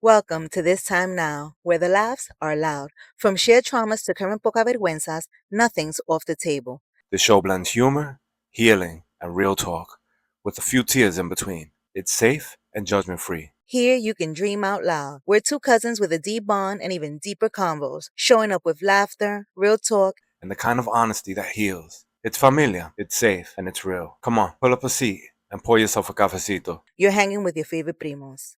Welcome to This Time Now, where the laughs are loud. From shared traumas to current poca vergüenzas, nothing's off the table. The show blends humor, healing, and real talk, with a few tears in between. It's safe and judgment free. Here you can dream out loud. We're two cousins with a deep bond and even deeper convos, showing up with laughter, real talk, And the kind of honesty that heals. It's familia, it's safe, and it's real. Come on, pull up a seat and pour yourself a cafecito. You're hanging with your favorite primos.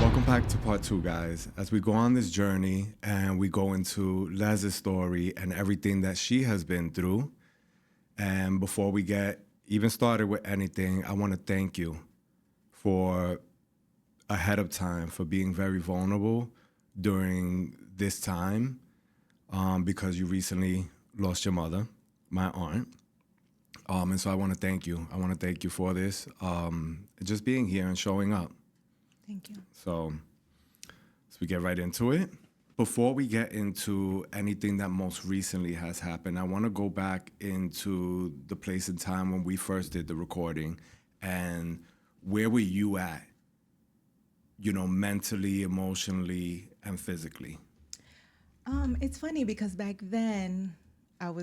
Welcome back to part two, guys. As we go on this journey and we go into Les's story and everything that she has been through. And before we get even started with anything, I want to thank you for ahead of time for being very vulnerable during this time because you recently lost your mother, my aunt. And so I want to thank you. I want to thank you for this, just being here and showing up. Thank you. So we get right into it. Before we get into anything that most recently has happened, I want to go back into the place and time when we first did the recording and where were you at, mentally, emotionally, and physically? It's funny because back then I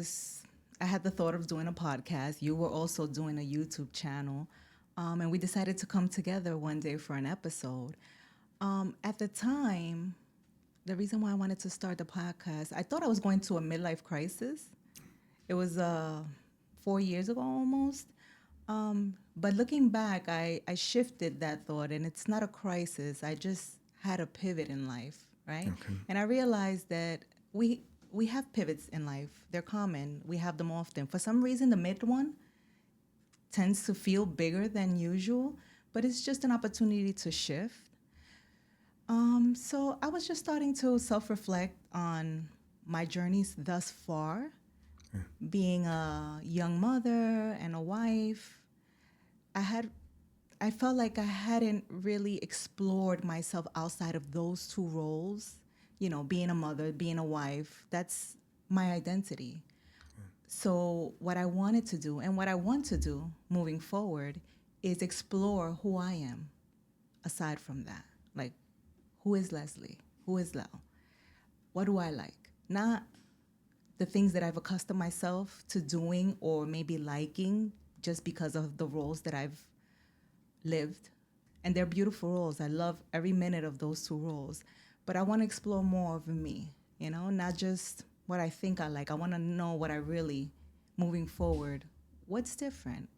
had the thought of doing a podcast. You were also doing a YouTube channel. And we decided to come together one day for an episode. At the time, the reason why I wanted to start the podcast, I thought I was going to a midlife crisis. It was 4 years ago almost. But looking back, I shifted that thought, and it's not a crisis. I just had a pivot in life, right? Okay. And I realized that we have pivots in life. They're common. We have them often. For some reason, the mid one tends to feel bigger than usual, but it's just an opportunity to shift. So I was just starting to self-reflect on my journeys thus far, being a young mother and a wife. I felt like I hadn't really explored myself outside of those two roles. Being a mother, being a wife, that's my identity. So what I wanted to do and what I want to do moving forward is explore who I am aside from that. Like, who is Leslie? Who is Lel? What do I like? Not the things that I've accustomed myself to doing or maybe liking just because of the roles that I've lived. And they're beautiful roles. I love every minute of those two roles. But I want to explore more of me, not just what I think I like. I want to know what I really, moving forward, what's different.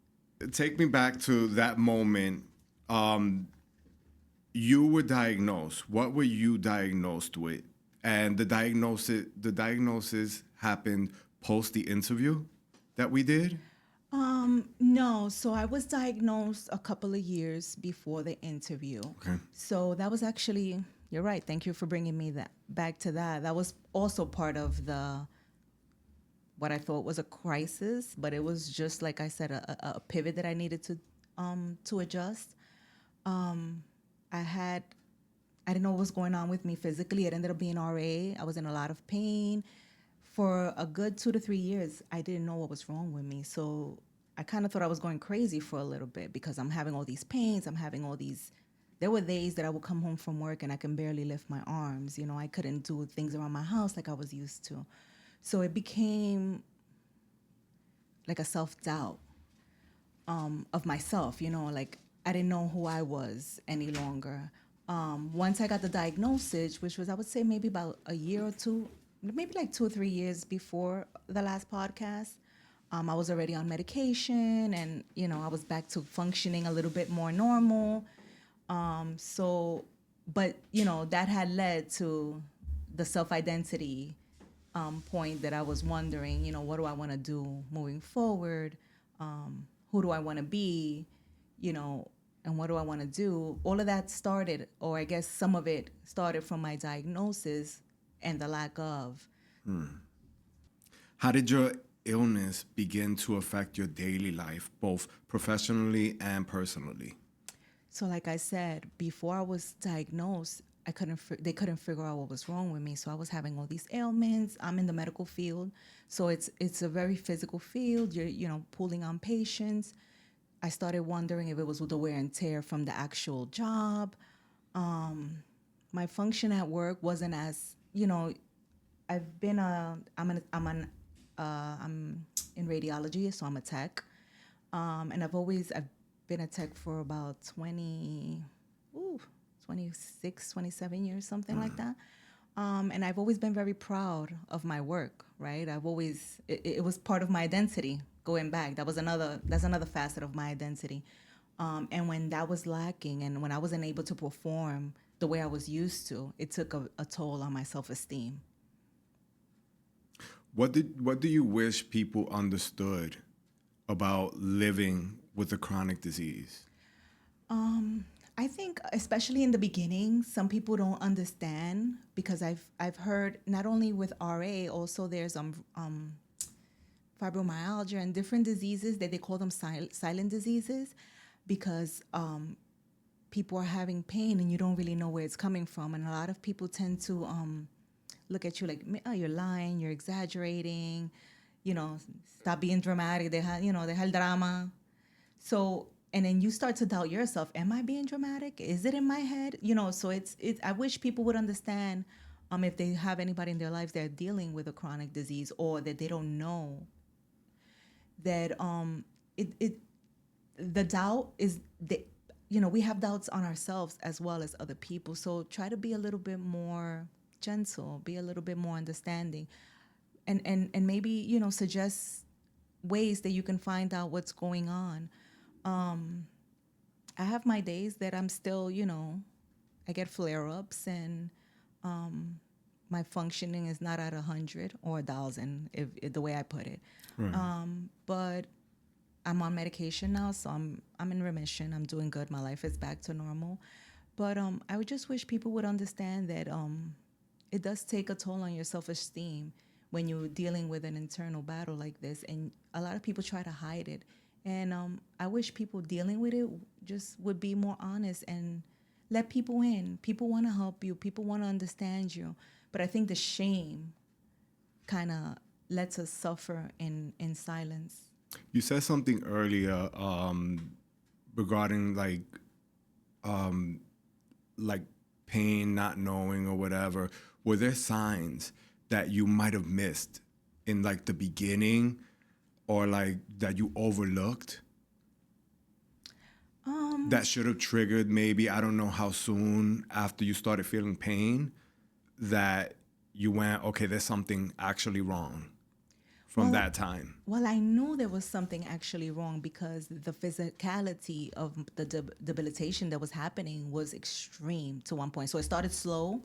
Take me back to that moment. You were diagnosed. What were you diagnosed with? And the diagnosis happened post the interview that we did? No, so I was diagnosed a couple of years before the interview. Okay. So that was actually, you're right. Thank you for bringing me back to that. That was also part of what I thought was a crisis, but it was just, like I said, a pivot that I needed to adjust. I didn't know what was going on with me physically. It ended up being RA. I was in a lot of pain. For a good 2 to 3 years, I didn't know what was wrong with me. So I kind of thought I was going crazy for a little bit because I'm having all these pains. There were days that I would come home from work and I can barely lift my arms. I couldn't do things around my house like I was used to. So it became like a self-doubt of myself, like I didn't know who I was any longer. Once I got the diagnosis, which was, I would say, maybe about a year or two, maybe like 2 or 3 years before the last podcast, I was already on medication and, I was back to functioning a little bit more normal. But that had led to the self-identity point that I was wondering, what do I want to do moving forward? Who do I want to be? And what do I want to do? All of that started, or I guess some of it started from my diagnosis and the lack of. How did your illness begin to affect your daily life, both professionally and personally? So like I said, before I was diagnosed, they couldn't figure out what was wrong with me. So I was having all these ailments. I'm in the medical field. So it's a very physical field. You're pulling on patients. I started wondering if it was the wear and tear from the actual job. my function at work wasn't as, you know, I've been I'm in radiology, so I'm a tech, and I've been a tech for about 26, 27 years, something like that. And I've always been very proud of my work, right? It was part of my identity going back. That's another facet of my identity. And when that was lacking and when I wasn't able to perform the way I was used to, it took a toll on my self-esteem. What do you wish people understood about living with a chronic disease? I think, especially in the beginning, some people don't understand because I've heard not only with RA, also there's fibromyalgia and different diseases that they call them silent diseases, because people are having pain and you don't really know where it's coming from, and a lot of people tend to look at you like, oh, you're lying, you're exaggerating, stop being dramatic. Deja el drama. So, and then you start to doubt yourself. Am I being dramatic? Is it in my head? So it's I wish people would understand, if they have anybody in their lives that are dealing with a chronic disease or that they don't know, that the doubt is we have doubts on ourselves as well as other people. So try to be a little bit more gentle, be a little bit more understanding, and maybe, suggest ways that you can find out what's going on. I have my days that I'm still, I get flare-ups, and my functioning is not at 100 or 1,000, if the way I put it. Right. But I'm on medication now, so I'm in remission. I'm doing good. My life is back to normal. But I would just wish people would understand that it does take a toll on your self-esteem when you're dealing with an internal battle like this, and a lot of people try to hide it. And I wish people dealing with it just would be more honest and let people in. People want to help you. People want to understand you. But I think the shame kind of lets us suffer in silence. You said something earlier regarding like pain, not knowing or whatever. Were there signs that you might have missed in like the beginning, or like that you overlooked? That should have triggered, maybe, I don't know how soon after you started feeling pain, that you went, okay, there's something actually wrong from that time. Well, I knew there was something actually wrong because the physicality of the debilitation that was happening was extreme to one point. So it started slow,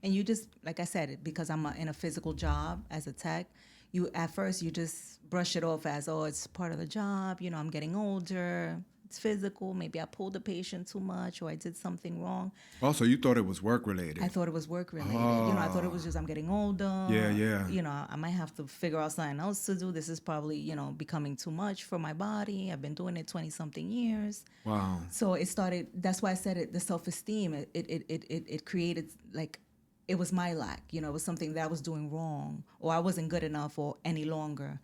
and you just, like I said, because I'm in a physical job as a tech, at first you just brush it off as, oh, it's part of the job. I'm getting older. It's physical. Maybe I pulled the patient too much, or I did something wrong. Also, you thought it was work related. I thought it was work related. I thought it was just I'm getting older. Yeah. I might have to figure out something else to do. This is probably, becoming too much for my body. I've been doing it 20-something years. Wow. So it started, that's why I said it, the self-esteem, it created, like, it was my lack. It was something that I was doing wrong, or I wasn't good enough or any longer.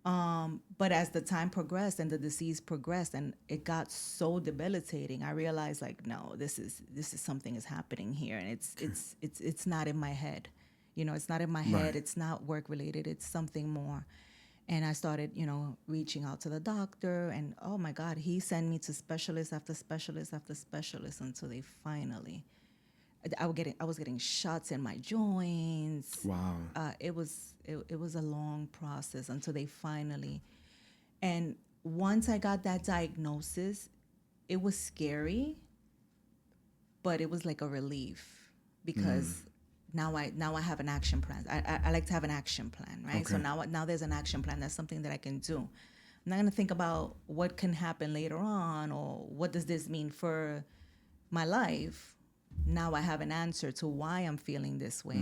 But as the time progressed and the disease progressed and it got so debilitating, I realized, like, no, this is something is happening here, and it's not in my head. It's not in my head. Right. It's not work related. It's something more. And I started, reaching out to the doctor, and oh my God, he sent me to specialist after specialist after specialist until they finally. I was getting shots in my joints. Wow. It was a long process until they finally. And once I got that diagnosis, it was scary, but it was like a relief because now I have an action plan. I like to have an action plan, right? Okay. So now there's an action plan. That's something that I can do. I'm not going to think about what can happen later on or what does this mean for my life. Now I have an answer to why I'm feeling this way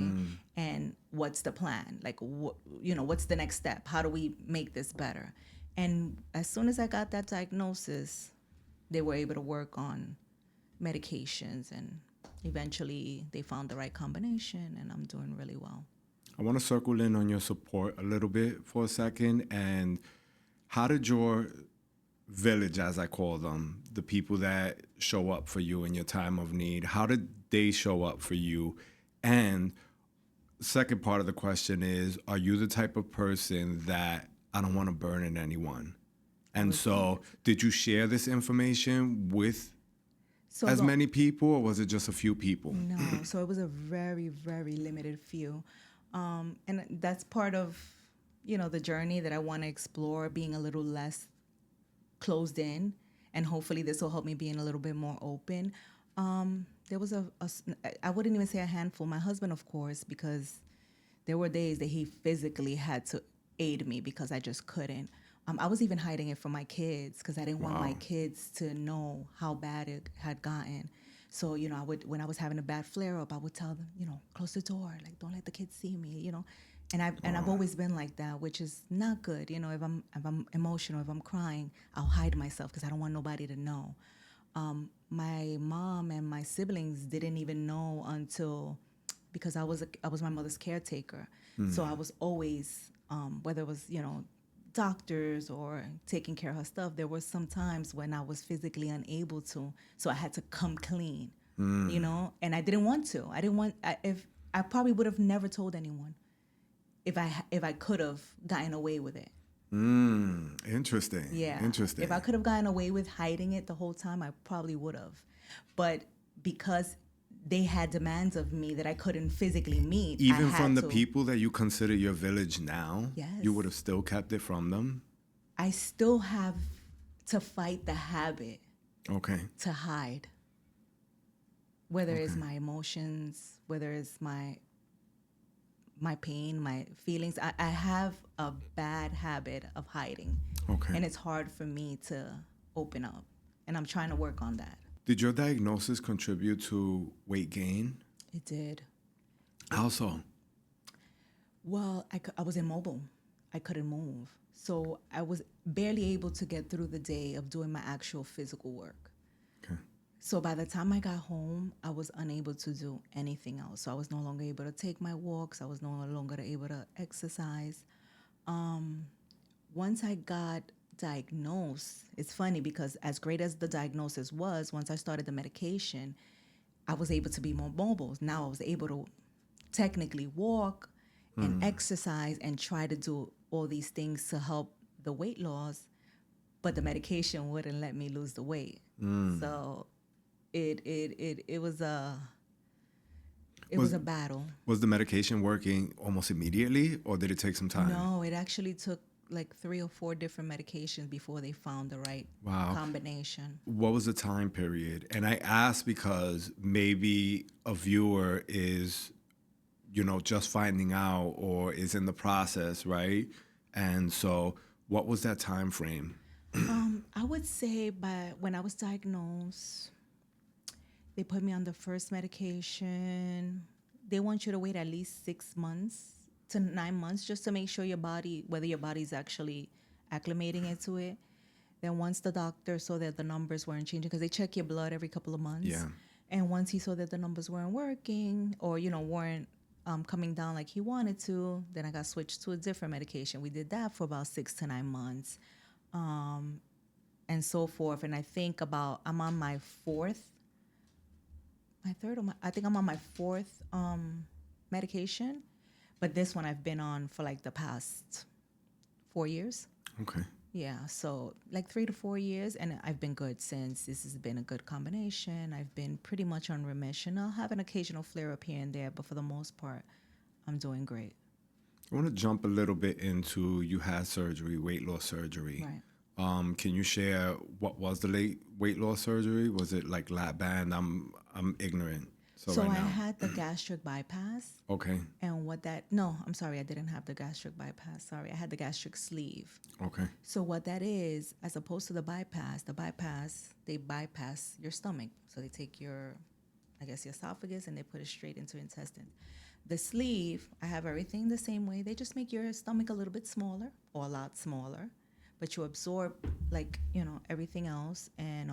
and what's the plan? Like, what's the next step? How do we make this better? And as soon as I got that diagnosis, they were able to work on medications, and eventually they found the right combination, and I'm doing really well. I want to circle in on your support a little bit for a second. And how did your village, as I call them, the people that show up for you in your time of need, how did they show up for you? And second part of the question is, are you the type of person that I don't want to burden anyone? And so did you share this information with So as the- many people, or was it just a few people? No, so it was a very, very limited few. And that's part of, the journey that I want to explore, being a little less closed in. And hopefully this will help me being a little bit more open. There was I wouldn't even say a handful. My husband, of course, because there were days that he physically had to aid me because I just couldn't. I was even hiding it from my kids because I didn't want my kids to know how bad it had gotten. So, I would, when I was having a bad flare up, I would tell them, close the door, like don't let the kids see me, And I've always been like that, which is not good. If I'm emotional, if I'm crying, I'll hide myself because I don't want nobody to know. My mom and my siblings didn't even know until, because I was my mother's caretaker. So I was always, whether it was, doctors or taking care of her stuff, there were some times when I was physically unable to, so I had to come clean, and I didn't want to. If I probably would have never told anyone if I could have gotten away with it. Interesting. Yeah. Interesting. If I could have gotten away with hiding it the whole time, I probably would have. But because they had demands of me that I couldn't physically meet, Even I had from the to. people that you consider your village now, Yes. you would have still kept it from them? I still have to fight the habit Okay. to hide. Whether it's my emotions, whether it's my pain, my feelings. I have a bad habit of hiding. Okay. And it's hard for me to open up. And I'm trying to work on that. Did your diagnosis contribute to weight gain? It did. How so? Well, I was immobile. I couldn't move. So I was barely able to get through the day of doing my actual physical work. Okay. So by the time I got home, I was unable to do anything else. So I was no longer able to take my walks. I was no longer able to exercise. Once I got diagnosed, it's funny because as great as the diagnosis was, once I started the medication, I was able to be more mobile. Now I was able to technically walk and exercise and try to do all these things to help the weight loss, but the medication wouldn't let me lose the weight. So it was a battle. Was the medication working almost immediately, or did it take some time? No, it actually took like 3 or 4 different medications before they found the right combination. What was the time period? And I ask because maybe a viewer is, just finding out or is in the process, right? And so what was that time frame? I would say by when I was diagnosed, they put me on the first medication. They want you to wait at least 6 months to 9 months just to make sure whether your body's actually acclimating into it. Then once the doctor saw that the numbers weren't changing, because they check your blood every couple of months. Yeah. And once he saw that the numbers weren't working or, weren't coming down like he wanted to, then I got switched to a different medication. We did that for about 6 to 9 months and so forth. And I think I'm on my I'm on my fourth medication. But this one I've been on for like the past 4 years. Okay. Yeah, so like 3 to 4 years, and I've been good since. This has been a good combination. I've been pretty much on remission. I'll have an occasional flare up here and there, but for the most part, I'm doing great. I want to jump a little bit into you had surgery, weight loss surgery. Right. Can you share what was the weight loss surgery? Was it like lap band? I'm ignorant. So right I now. had the gastric bypass. Okay. And I'm sorry, I didn't have the gastric bypass. Sorry, I had the gastric sleeve. Okay. So what that is, as opposed to the bypass, they bypass your stomach. So they take your esophagus and they put it straight into your intestine. The sleeve, I have everything the same way. They just make your stomach a little bit smaller or a lot smaller, but you absorb everything else and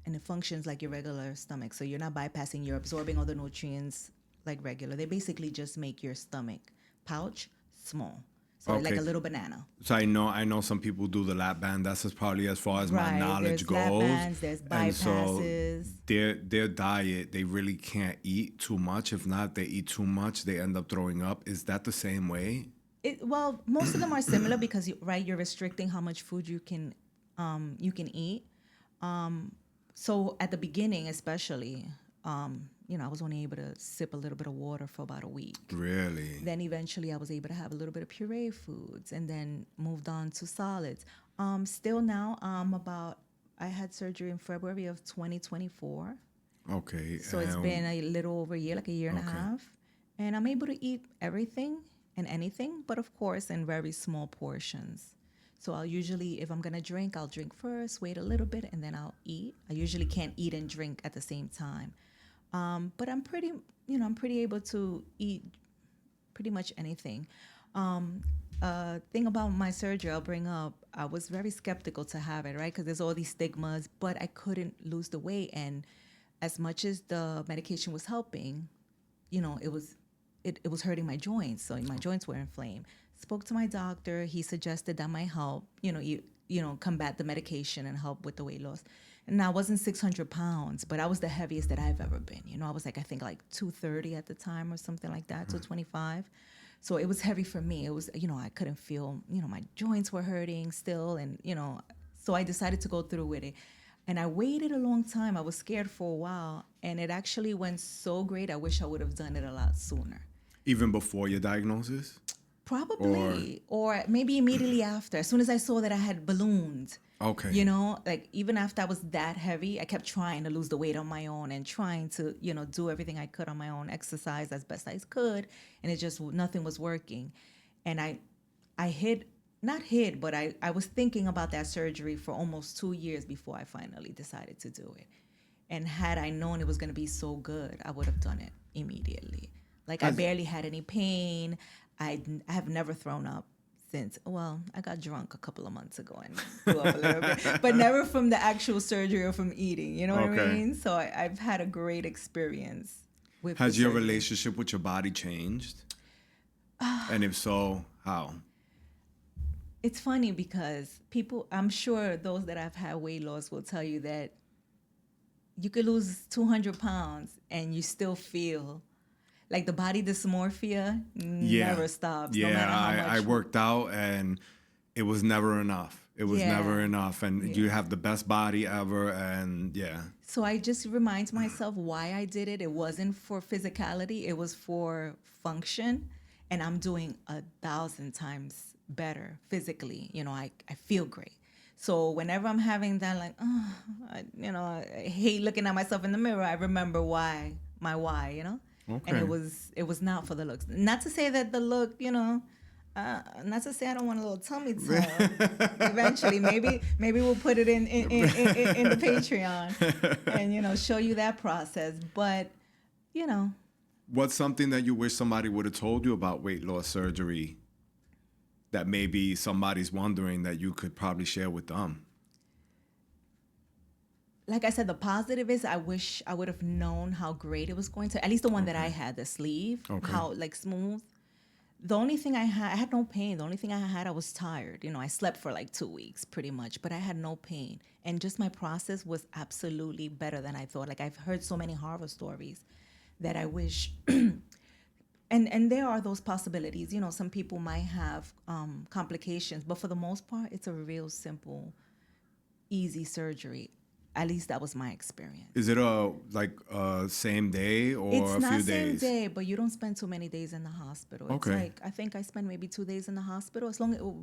it functions like your regular stomach. So you're not bypassing, you're absorbing all the nutrients like regular. They basically just make your stomach pouch small. So like Okay. a little banana. So I know some people do the lap band. That's probably as far as my Right. knowledge There's lap goes. bands, there's And so bypasses. their diet, they really can't eat too much. If not, they eat too much, they end up throwing up. Is that the same way? Well, most of them are similar because you're restricting how much food you can eat. So at the beginning, especially, I was only able to sip a little bit of water for about a week. Really? Then eventually, I was able to have a little bit of puree foods, and then moved on to solids. Still now, I had surgery in February of 2024. Okay. So it's been a little over a year, like a year and a Okay. half. And I'm able to eat everything and anything, but of course in very small portions. So I'll usually, if I'm gonna drink, I'll drink first, wait a little bit, and then I'll eat. I usually can't eat and drink at the same time. But I'm pretty able to eat pretty much anything. Thing about my surgery, I'll bring up, I was very skeptical to have it, right? Because there's all these stigmas, but I couldn't lose the weight. And as much as the medication was helping, it was hurting my joints. So my joints were inflamed. Spoke to my doctor. He suggested that might help, combat the medication and help with the weight loss. And I wasn't 600 pounds, but I was the heaviest that I've ever been. I was I think 230 at the time or something like that, 225. So it was heavy for me. It was, I couldn't feel, my joints were hurting still. And, so I decided to go through with it. And I waited a long time. I was scared for a while. And it actually went so great. I wish I would have done it a lot sooner. Even before your diagnosis? Probably. Or maybe immediately after. As soon as I saw that I had ballooned. Okay. Even after I was that heavy, I kept trying to lose the weight on my own and trying to, do everything I could on my own, exercise as best I could. And it just, nothing was working. And but I was thinking about that surgery for almost 2 years before I finally decided to do it. And had I known it was going to be so good, I would have done it immediately. I barely had any pain. I have never thrown up since. Well, I got drunk a couple of months ago and threw up a little bit, but never from the actual surgery or from eating. You know what I mean? So I've had a great experience with. Has your relationship with your body changed? And if so, how? It's funny because I'm sure those that have had weight loss will tell you that you could lose 200 pounds and you still feel like the body dysmorphia never stops. Yeah, no matter how much. I worked out and it was never enough. It was never enough. And you have the best body ever. And yeah. So I just remind myself why I did it. It wasn't for physicality. It was for function. And I'm doing 1,000 times better physically. I feel great. So whenever I'm having that, I hate looking at myself in the mirror. I remember why. Okay. And it was not for the looks. Not to say that the look, not to say I don't want a little tummy tuck. Eventually, maybe we'll put it in the Patreon and show you that process. But What's something that you wish somebody would have told you about weight loss surgery that maybe somebody's wondering that you could probably share with them? Like I said, the positive is I wish I would have known how great it was going to. At least the one that I had, the sleeve, how smooth. The only thing I had no pain. The only thing I was tired. I slept for 2 weeks pretty much, but I had no pain. And just my process was absolutely better than I thought. I've heard so many horror stories that I wish, and there are those possibilities. Some people might have complications, but for the most part, it's a real simple, easy surgery. At least that was my experience. Is it a same day or It's a not few same days? day, but you don't spend too many days in the hospital. Okay. It's I think I spent maybe 2 days in the hospital.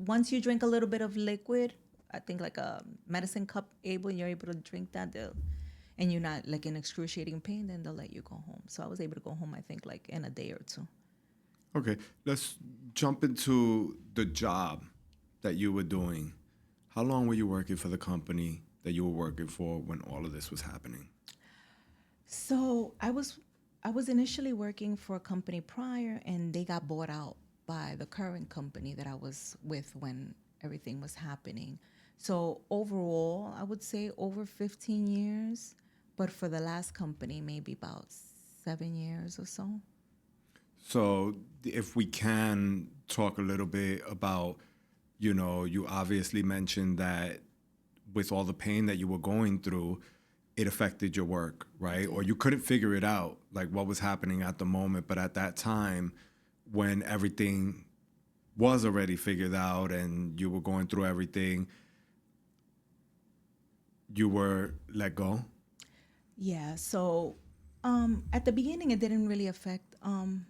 Once you drink a little bit of liquid, I think a medicine cup you're able to drink that, and you're not in excruciating pain, then they'll let you go home. So I was able to go home, I think in a day or two. Okay, let's jump into the job that you were doing. How long were you working for the company that you were working for when all of this was happening? So I was initially working for a company prior, and they got bought out by the current company that I was with when everything was happening. So overall, I would say over 15 years, but for the last company, maybe about 7 years or so. So if we can talk a little bit about, you obviously mentioned that with all the pain that you were going through, it affected your work, right? Or you couldn't figure it out, like what was happening at the moment. But at that time, when everything was already figured out and you were going through everything, you were let go? Yeah. So at the beginning, it didn't really affect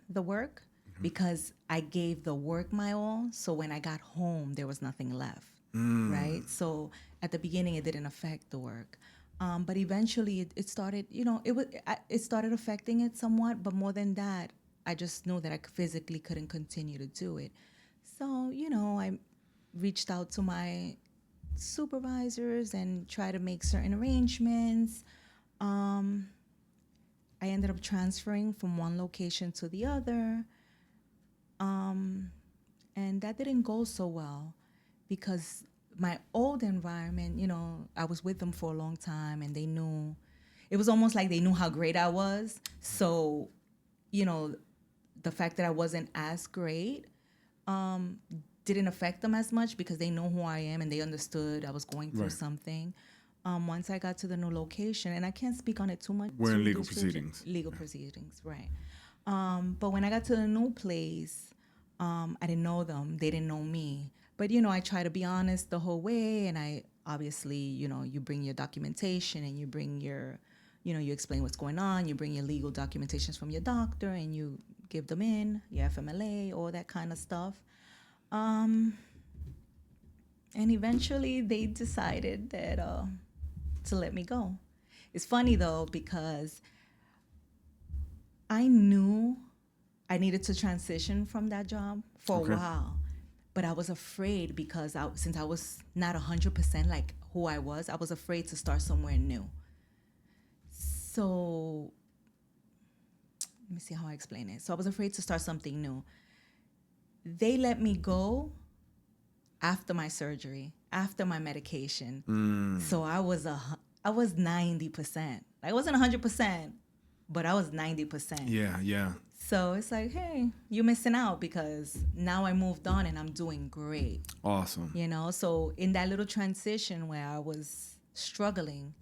the work because I gave the work my all. So when I got home, there was nothing left. Right. So at the beginning, it didn't affect the work. But eventually, it started. It started affecting it somewhat. But more than that, I just knew that I physically couldn't continue to do it. So I reached out to my supervisors and tried to make certain arrangements. I ended up transferring from one location to the other. And that didn't go so well because my old environment, I was with them for a long time and they knew, it was almost like they knew how great I was. So, the fact that I wasn't as great didn't affect them as much because they know who I am and they understood I was going through Right. something. Once I got to the new location, and I can't speak on it too much. We're in too legal description- proceedings. Legal proceedings, right. But when I got to the new place, I didn't know them. They didn't know me. But, I try to be honest the whole way. And I obviously, you bring your documentation and you bring your, you explain what's going on. You bring your legal documentations from your doctor and you give them in, your FMLA, all that kind of stuff. And eventually they decided that to let me go. It's funny, though, because I knew I needed to transition from that job for Okay. a while, but I was afraid because since I was not 100% like who I was afraid to start somewhere new. So let me see how I explain it. So I was afraid to start something new. They let me go after my surgery, after my medication. So I was 90%. I wasn't 100%, but I was 90%. Yeah. So it's like, hey, you're missing out because now I moved on and I'm doing great. Awesome. So in that little transition where I was struggling,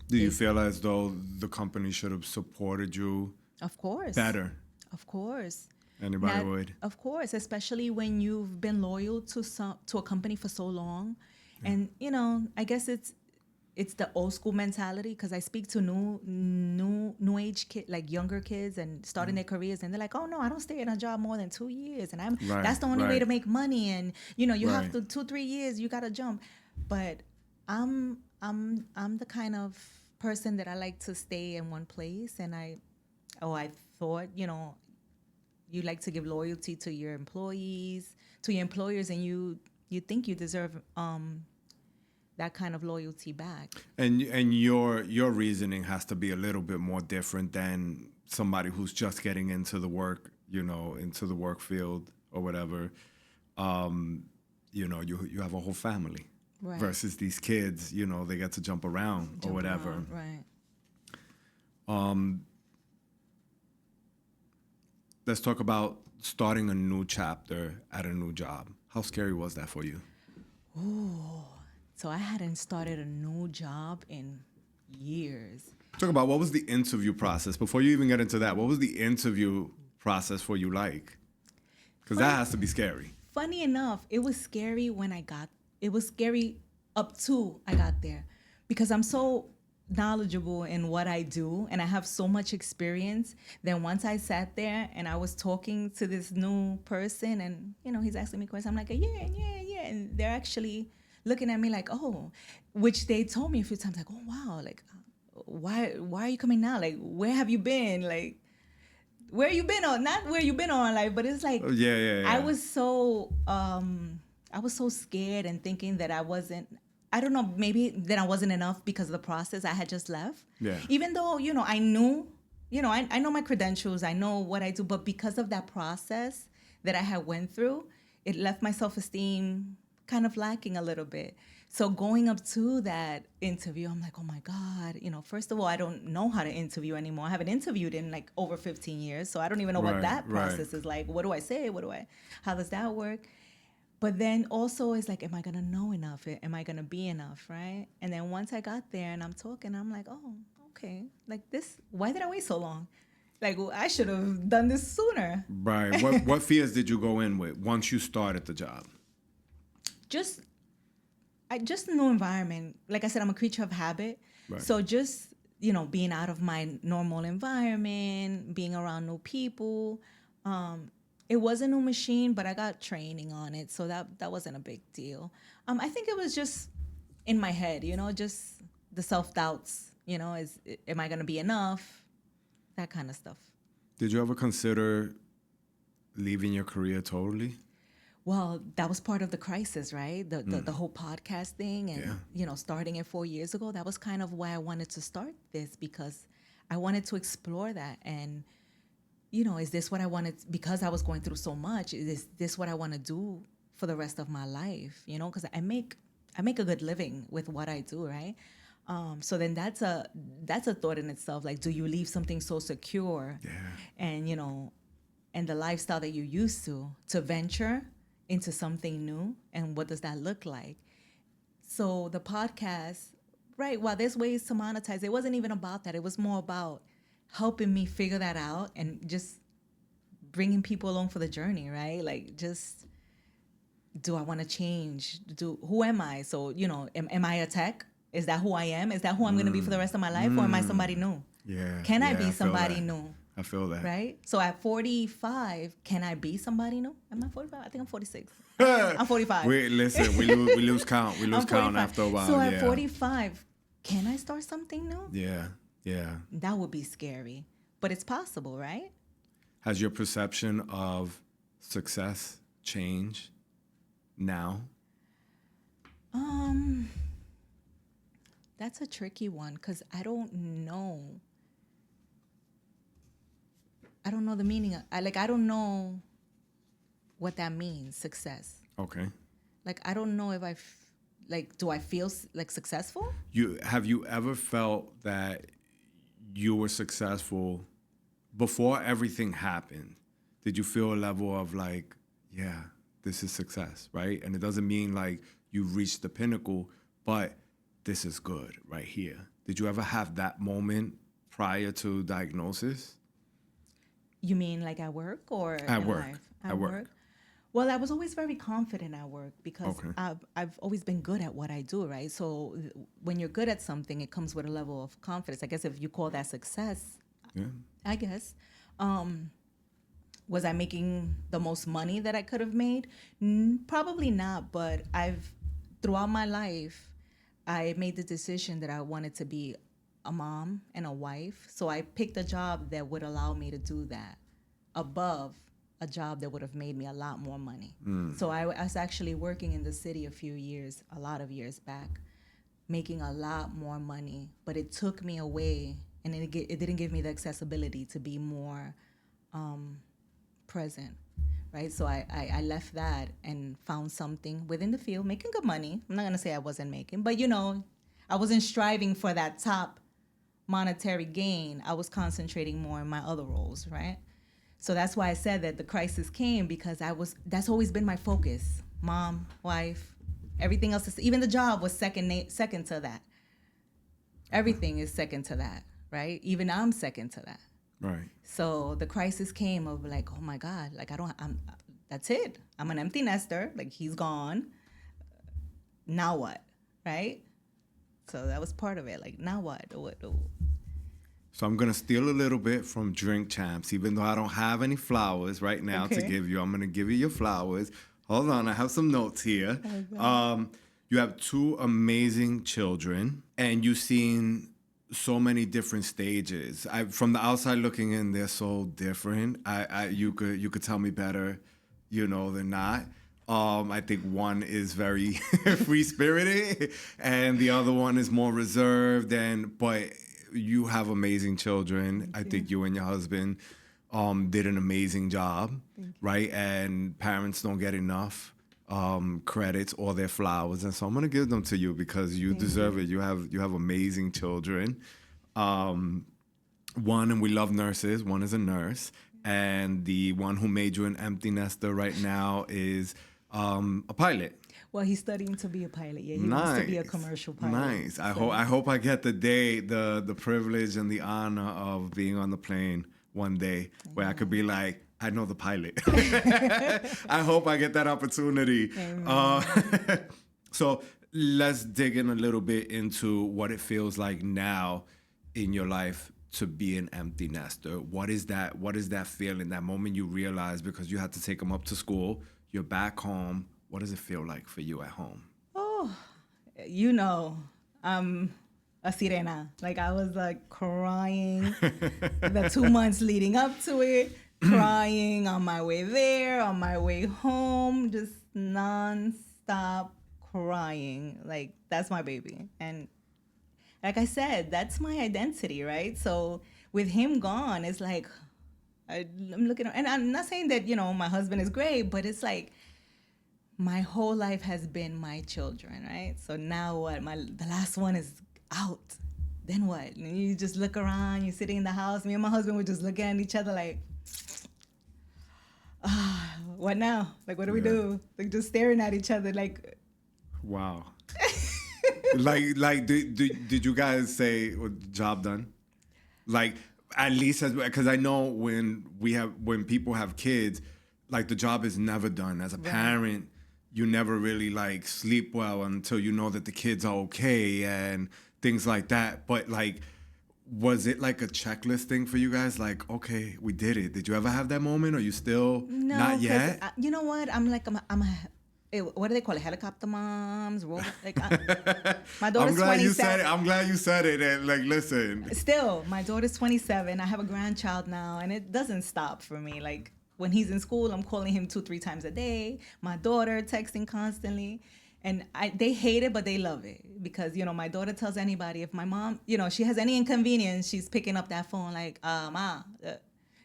Do you feel as though the company should have supported you of course. better? Of course. Anybody That- would? Of course, especially when you've been loyal to a company for so long. And, I guess it's the old school mentality because I speak to new age kid, like younger kids and starting their careers, and they're like, oh no, I don't stay in a job more than 2 years, and Right, that's the only way right. to make money, and you have Right. to 2-3 years you gotta jump. But I'm the kind of person that I like to stay in one place, and I thought you like to give loyalty to your employees, to your employers, and you think you deserve that kind of loyalty back. And your reasoning has to be a little bit more different than somebody who's just getting into the work, into the work field or whatever. You have a whole family. Right. Versus these kids, they get to jump around or Jump whatever. around, right. Let's talk about starting a new chapter at a new job. How scary was that for you? So I hadn't started a new job in years. Talk about what was the interview process before you even get into that. What was the interview process for you like? Because that has to be scary. Funny enough, it was scary it was scary up to I got there because I'm so knowledgeable in what I do and I have so much experience. Then once I sat there and I was talking to this new person and he's asking me questions, I'm like, yeah, and they're actually looking at me like, oh, which they told me a few times, like, oh wow, like why are you coming now? Like, where have you been? Like, where you been on? Not where you been on, like, but it's like, Yeah. I was so scared and thinking that I don't know, maybe that I wasn't enough because of the process I had just left. Yeah. Even though, I knew, I know my credentials, I know what I do, but because of that process that I had went through, it left my self-esteem kind of lacking a little bit. So going up to that interview, I'm like, oh my God, first of all, I don't know how to interview anymore. I haven't interviewed in like over 15 years. So I don't even know what Right, that right. process is like. What do I say? How does that work? But then also it's like, am I going to know enough? Am I going to be enough? Right. And then once I got there and I'm talking, I'm like, oh, okay. Like this, why did I wait so long? Like, well, I should have done this sooner. Right. What fears did you go in with once you started the job? Just new environment. Like I said, I'm a creature of habit. Right. So just, being out of my normal environment, being around new people. It was a new machine, but I got training on it. So that wasn't a big deal. I think it was just in my head, just the self-doubts, am I going to be enough? That kind of stuff. Did you ever consider leaving your career totally? Well, that was part of the crisis, right? The whole podcast thing and, starting it 4 years ago, that was kind of why I wanted to start this, because I wanted to explore that. And, is this what I wanted? Because I was going through so much, is this what I want to do for the rest of my life? Because I make a good living with what I do, right? So then that's a thought in itself. Like, do you leave something so secure and, and the lifestyle that you used to venture into something new, and what does that look like? So the podcast, right, while there's ways to monetize, it wasn't even about that. It was more about helping me figure that out and just bringing people along for the journey, right? Like, just, do I want to change? Who am I? So, am I a tech? Is that who I am? Is that who I'm going to be for the rest of my life? Or am I somebody new? Yeah. Can I I be feel somebody that. new? I feel that. Right? So at 45, can I be somebody new? Am I 45? I think I'm 46. I'm 45. We lose count. We lose I'm count 45. after a while. So at 45, can I start something new? Yeah. That would be scary. But it's possible, right? Has your perception of success changed now? That's a tricky one, because I don't know. I don't know the meaning. I don't know what that means, success. Okay. Like, I don't know if do I feel like successful? Have you ever felt that you were successful before everything happened? Did you feel a level of like, yeah, this is success, right? And it doesn't mean like you reached the pinnacle, but this is good right here. Did you ever have that moment prior to diagnosis? You mean like at work or At in work. life? At work. Well, I was always very confident at work because Okay. I've always been good at what I do, right? So when you're good at something, it comes with a level of confidence. I guess if you call that success, Yeah. I guess. Was I making the most money that I could have made? Probably not, but throughout my life, I made the decision that I wanted to be a mom and a wife. So I picked a job that would allow me to do that above a job that would have made me a lot more money. So I was actually working in the city a lot of years back, making a lot more money, but it took me away, and it didn't give me the accessibility to be more present, right? So I left that and found something within the field, making good money. I'm not going to say I wasn't making, but I wasn't striving for that top monetary gain. I was concentrating more on my other roles, right? So that's why I said that the crisis came, because that's always been my focus. Mom, wife, everything else, even the job was second to that. Everything is second to that, right? Even I'm second to that. Right. So the crisis came of like, oh my God, like that's it. I'm an empty nester. Like, he's gone. Now what? Right? So that was part of it. Like, now what? So I'm going to steal a little bit from Drink Champs, even though I don't have any flowers right now to Okay. give you. I'm going to give you your flowers. Hold on, I have some notes here. You have two amazing children, and you've seen so many different stages. From the outside looking in, they're so different. You could tell me better, than not. I think one is very free-spirited, and the other one is more reserved. But you have amazing children. I think you and your husband did an amazing job, right? And parents don't get enough credits or their flowers, and so I'm gonna give them to you because you deserve it. You have amazing children. One, and we love nurses. One is a nurse, and the one who made you an empty nester right now is a pilot. Well, he's studying to be a pilot. Yeah, he wants to be a commercial pilot. Nice. I hope I get the privilege and the honor of being on the plane one day where I could be like, I know the pilot. I hope I get that opportunity. So let's dig in a little bit into what it feels like now in your life to be an empty nester. What is that feeling, that moment you realize because you had to take them up to school, you're back home. What does it feel like for you at home? Oh, you know, I'm a sirena. Like I was like crying the 2 months leading up to it, crying on my way there, on my way home, just nonstop crying. Like that's my baby. And like I said, that's my identity, right? So with him gone, it's like I'm looking, and I'm not saying that, you know, my husband is great, but it's like my whole life has been my children, right? So now what? The last one is out. Then what? And you just look around, you're sitting in the house. Me and my husband were just looking at each other like, what now? Like, what do we do? Like, just staring at each other like. Wow. like did you guys say, well, job done? Like, at least because I know when people have kids, like the job is never done. As a parent, you never really like sleep well until you know that the kids are okay and things like that. But like, was it like a checklist thing for you guys? Like, okay, we did it. Did you ever have that moment, or you still not yet? You know what? What do they call it? Helicopter moms? Like, my daughter's 27. I'm glad you said it. And like, listen. Still, my daughter's 27. I have a grandchild now, and it doesn't stop for me. Like, when he's in school, I'm calling him 2-3 times a day. My daughter texting constantly. And they hate it, but they love it. Because, you know, my daughter tells anybody, if my mom, you know, she has any inconvenience, she's picking up that phone like, Ma.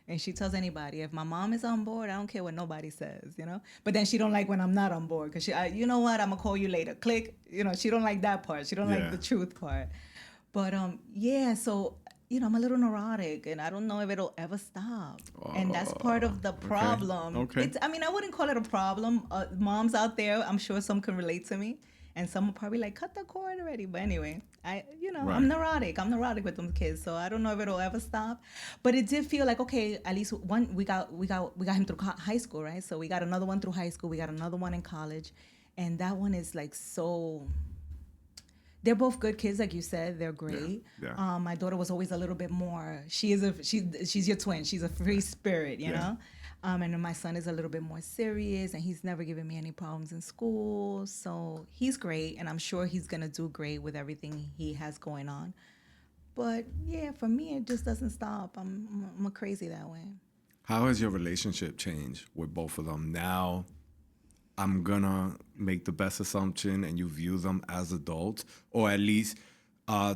And she tells anybody, if my mom is on board, I don't care what nobody says, you know. But then she don't like when I'm not on board. Because you know what, I'm going to call you later. Click. You know, she don't like that part. She don't like the truth part. But, so, you know, I'm a little neurotic, and I don't know if it'll ever stop. And that's part of the problem. Okay. I wouldn't call it a problem. Moms out there, I'm sure some can relate to me. And some will probably like, cut the cord already. But anyway, I'm neurotic. I'm neurotic with them kids. So I don't know if it'll ever stop. But it did feel like, okay, at least one, we got him through high school, right? So we got another one through high school. We got another one in college. And that one is like so... They're both good kids, like you said. They're great. Yeah. My daughter was always a little bit more. She's your twin. She's a free spirit, you know. And then my son is a little bit more serious, and he's never given me any problems in school. So he's great, and I'm sure he's gonna do great with everything he has going on. But yeah, for me, it just doesn't stop. I'm crazy that way. How has your relationship changed with both of them now? I'm gonna make the best assumption, and you view them as adults, or at least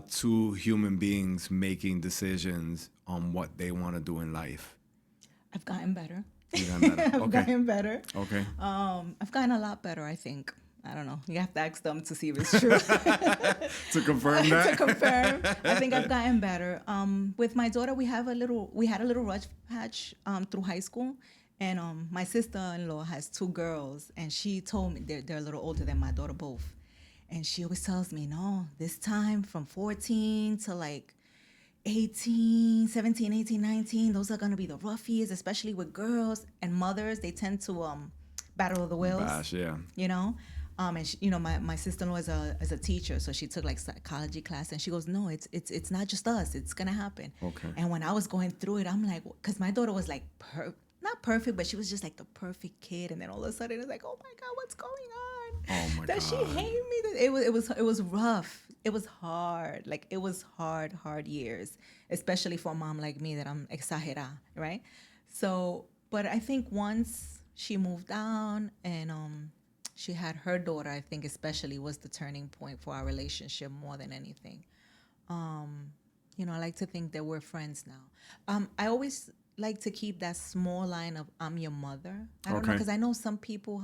two human beings making decisions on what they want to do in life. I've gotten better. You've gotten better. I've gotten better. Okay. I've gotten a lot better, I think. I don't know. You have to ask them to see if it's true. To confirm that? To confirm. I think I've gotten better. With my daughter, we had a little rough patch through high school. And my sister-in-law has 2 girls, and she told me they're a little older than my daughter both. And she always tells me, no, this time from 14 to like 18, 17, 18, 19, those are going to be the rough years, especially with girls and mothers. They tend to battle the wills. Gosh, yeah. You know? And she, you know, my sister-in-law is a teacher, so she took like psychology class, and she goes, no, it's not just us. It's going to happen. Okay. And when I was going through it, I'm like, because my daughter was like not perfect, but she was just like the perfect kid. And then all of a sudden it's like, oh my God, what's going on? Oh my God. Does she hate me? It was rough. It was hard. Like it was hard years, especially for a mom like me that I'm exagera, right? So, but I think once she moved down and she had her daughter, I think especially was the turning point for our relationship more than anything. You know, I like to think that we're friends now. I always like to keep that small line of I'm your mother. I don't know, because I know some people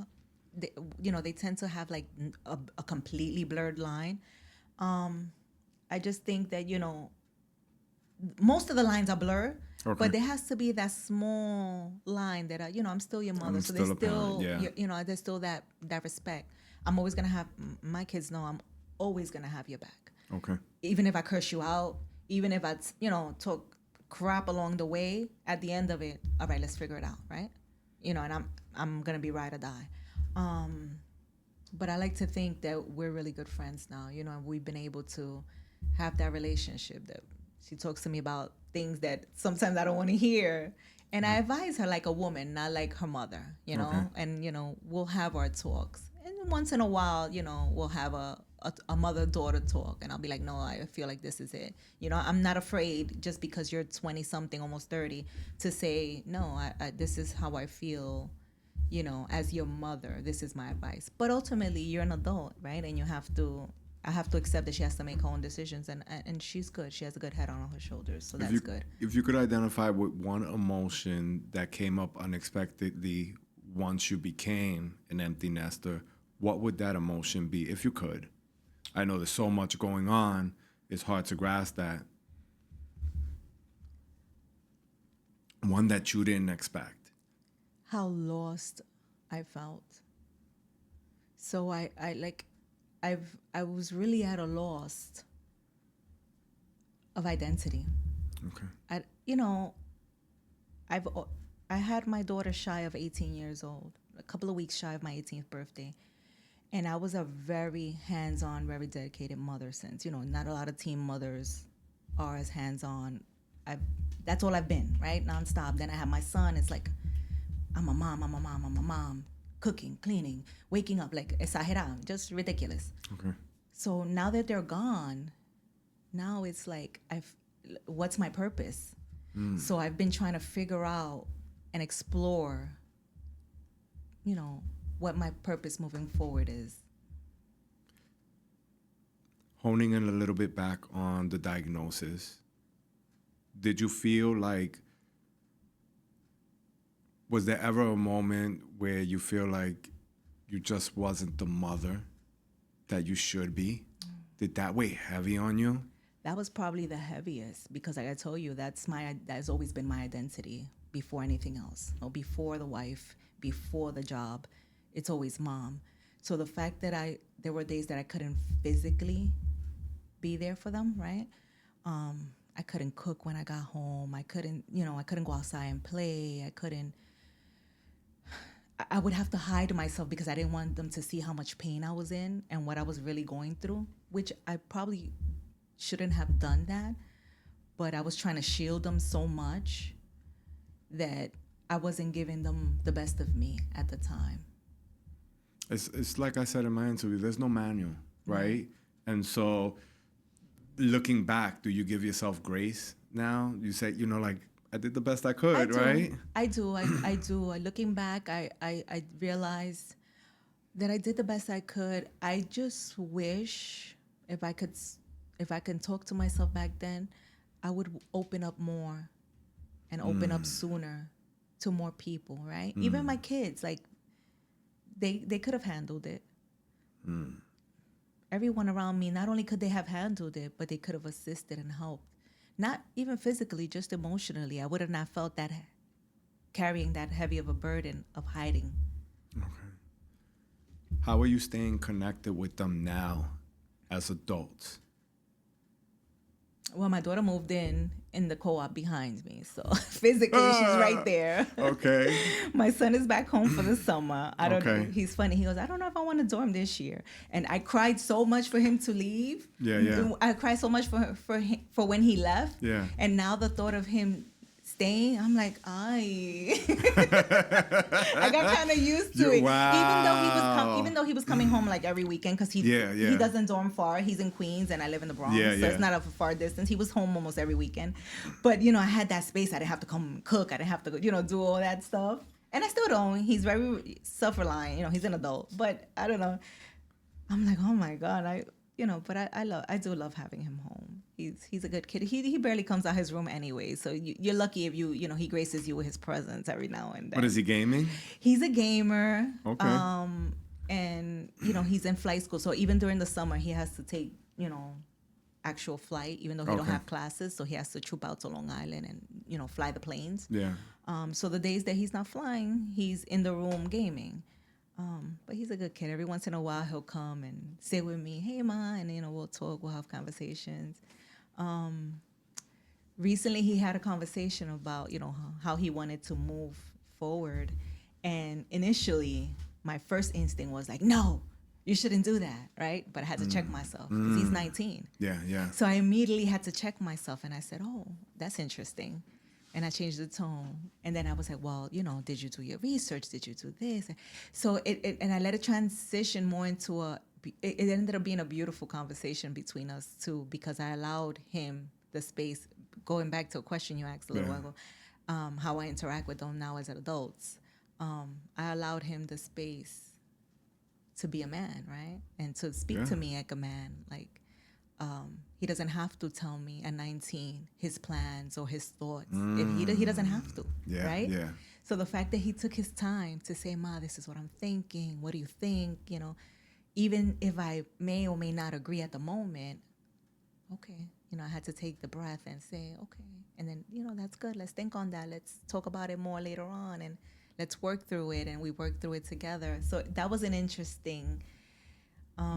they, they tend to have like a completely blurred line. I just think that, most of the lines are blurred, Okay. but there has to be that small line that, I'm still your mother. I'm So still there's a parent, still, yeah. there's still that respect. I'm always going to have, my kids know I'm always going to have your back. Okay. Even if I curse you out, even if I, talk crap along the way, at the end of it, all right, let's figure it out, right? And I'm going to be ride or die. But I like to think that we're really good friends now. We've been able to have that relationship that she talks to me about things that sometimes I don't want to hear. And I advise her like a woman, not like her mother, Okay. and, we'll have our talks. And once in a while, we'll have a mother-daughter talk. And I'll be like, no, I feel like this is it. I'm not afraid just because you're 20-something, almost 30, to say, no, this is how I feel. As your mother, this is my advice. But ultimately, you're an adult, right? And I have to accept that she has to make her own decisions. And she's good. She has a good head on her shoulders. So that's good. If you could identify with one emotion that came up unexpectedly once you became an empty nester, what would that emotion be, if you could? I know there's so much going on. It's hard to grasp that. One that you didn't expect. How lost I felt. So I was really at a loss of identity. Okay. I had my daughter shy of 18 years old, a couple of weeks shy of my 18th birthday. And I was a very hands-on, very dedicated mother since, not a lot of teen mothers are as hands-on. That's all I've been, right? Nonstop. Then I have my son. It's like, I'm a mom, cooking, cleaning, waking up, like exagerado, just ridiculous. Okay. So now that they're gone, now it's like, what's my purpose? So I've been trying to figure out and explore, what my purpose moving forward is. Honing in a little bit back on the diagnosis, did you feel like, was there ever a moment where you feel like you just wasn't the mother that you should be? Did that weigh heavy on you? That was probably the heaviest because, like I told you, that's always been my identity before anything else. Before the wife, before the job, it's always mom. So the fact that there were days that I couldn't physically be there for them, right? I couldn't cook when I got home. I couldn't go outside and play. I would have to hide myself because I didn't want them to see how much pain I was in and what I was really going through, which I probably shouldn't have done that. But I was trying to shield them so much that I wasn't giving them the best of me at the time. It's like I said in my interview, there's no manual, right? And so looking back, do you give yourself grace now? You say, like, I did the best I could, right? I do. Looking back, I realized that I did the best I could. I just wish if I can talk to myself back then, I would open up more and open up sooner to more people, right? Even my kids, like, they could have handled it. Everyone around me, not only could they have handled it, but they could have assisted and helped. Not even physically, just emotionally. I would have not felt that carrying that heavy of a burden of hiding. Okay. How are you staying connected with them now as adults? Well, my daughter moved in the co-op behind me, so physically she's right there. Okay. My son is back home for the summer. I don't know. Okay. He's funny. He goes, I don't know if I want to dorm this year. And I cried so much for him to leave. Yeah. I cried so much for when he left. Yeah. And now the thought of him staying, I'm like, I got kind of used to it. Wow. Even though he was coming home like every weekend because he doesn't dorm far. He's in Queens and I live in the Bronx, so it's not a far distance. He was home almost every weekend. But I had that space. I didn't have to come cook. I didn't have to do all that stuff. And I still don't. He's very self-reliant. He's an adult. But I don't know. I'm like, oh my God. But I do love having him home. He's a good kid. He barely comes out his room anyway, so you're lucky if he graces you with his presence every now and then. What is he gaming? He's a gamer. Okay. And he's in flight school, so even during the summer he has to take actual flight, even though he don't Okay. have classes, so he has to troop out to Long Island and fly the planes. Yeah. So the days that he's not flying, he's in the room gaming. But he's a good kid. Every once in a while, he'll come and sit with me. Hey, Ma, and we'll talk. We'll have conversations. Recently, he had a conversation about how he wanted to move forward, and initially, my first instinct was like, no, you shouldn't do that, right? But I had to check myself because he's 19. Yeah. Yeah. So I immediately had to check myself, and I said, oh, that's interesting. And I changed the tone. And then I was like, well, did you do your research? Did you do this? So and I let it transition more into it ended up being a beautiful conversation between us two, because I allowed him the space, going back to a question you asked a little while ago, how I interact with them now as adults. I allowed him the space to be a man, right? And to speak to me like a man. Like, he doesn't have to tell me at 19 his plans or his thoughts. If he doesn't have to, Yeah. right? Yeah. So the fact that he took his time to say, Ma, this is what I'm thinking. What do you think? Even if I may or may not agree at the moment, okay. I had to take the breath and say, okay. And then, that's good. Let's think on that. Let's talk about it more later on, and let's work through it. And we worked through it together. So that was an interesting...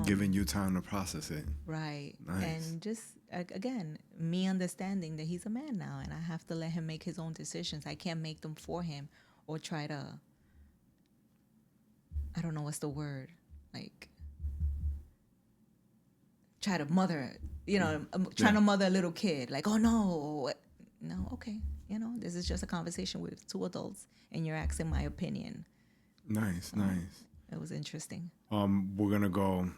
Giving you time to process it. Right. Nice. And just, again, me understanding that he's a man now, and I have to let him make his own decisions. I can't make them for him or try to, I don't know what's the word, like, try to mother, trying to mother a little kid. Like, oh, no. No, okay. This is just a conversation with two adults, and you're asking my opinion. Nice. It was interesting. We're gonna go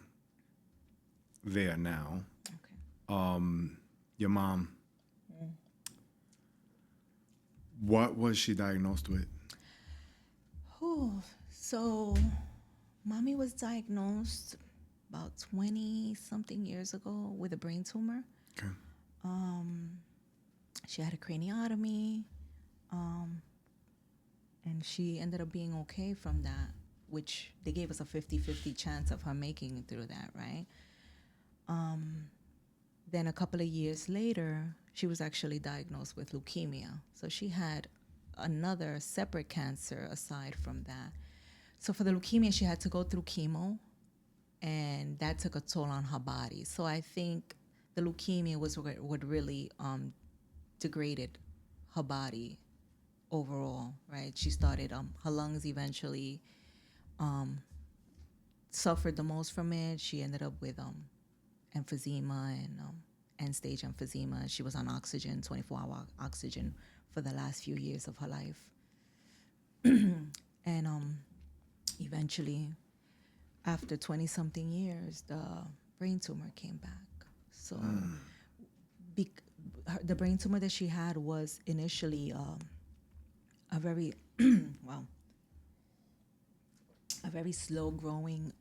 there now. Okay. Your mom. What was she diagnosed with? So, Mommy was diagnosed about 20-something years ago with a brain tumor. Okay. She had a craniotomy, and she ended up being okay from that, which they gave us a 50-50 chance of her making it through that, right? Then a couple of years later, she was actually diagnosed with leukemia. So she had another separate cancer aside from that. So for the leukemia, she had to go through chemo, and that took a toll on her body. So I think the leukemia was what really degraded her body overall, right? She started, her lungs eventually suffered the most from it. She ended up with emphysema and end-stage emphysema. She was on oxygen, 24-hour oxygen, for the last few years of her life. And eventually, after 20-something years, the brain tumor came back. So the brain tumor that she had was initially a very, a very slow-growing